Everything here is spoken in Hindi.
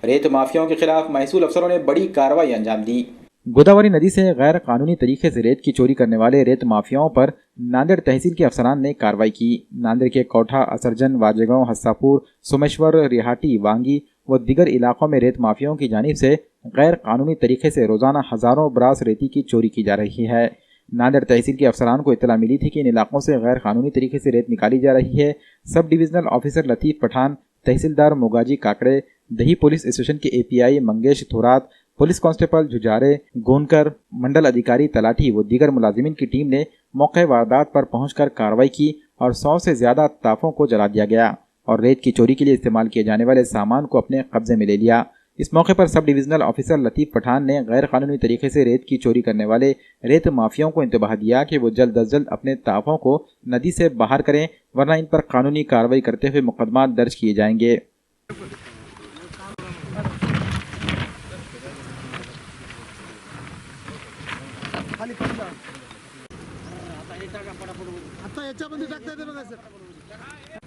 रेत माफियाओं के खिलाफ महसूल अफसरों ने बड़ी कार्रवाई अंजाम दी। गोदावरी नदी से गैर कानूनी तरीके से रेत की चोरी करने वाले रेत माफियाओं पर नांदेड़ तहसील के अफसरान ने कार्रवाई की। नांदेड़ के कोठा, असरजन, वाजेगांव, हस्सापुर, सोमेश्वर, रिहाटी, वांगी व दीगर इलाकों में रेत माफियाओं की जानिब से गैर कानूनी तरीके से रोजाना हजारों ब्रास रेती की चोरी की जा रही है। नांदेड़ तहसील के अफसरान को इत्तला मिली थी कि इन इलाकों से गैर कानूनी तरीके से रेत निकाली जा रही है। Sub divisional officer Latif Pathan, तहसीलदार मोगाजी काकड़े, दही पुलिस स्टेशन के API Mangesh Thorat, police constable Jujare, Gonkar, मंडल अधिकारी तलाठी व दीगर मुलाजिमीन की टीम ने मौके वारदात पर पहुंचकर कार्रवाई की और 100 से ज्यादा ताफों को जला दिया गया और रेत की चोरी के लिए इस्तेमाल किए जाने वाले सामान को अपने कब्जे में ले लिया। इस मौके पर सब डिविजनल ऑफिसर लतीफ पठान ने गैर कानूनी तरीके से रेत की चोरी करने वाले रेत माफियाओं को इंतबाह दिया कि वो जल्द अज जल्द अपने ताफों को नदी से बाहर करें, वरना इन पर कानूनी कार्रवाई करते हुए मुकदमा दर्ज किए जाएंगे। आता याच्यामध्ये टाकता येते बघा सर।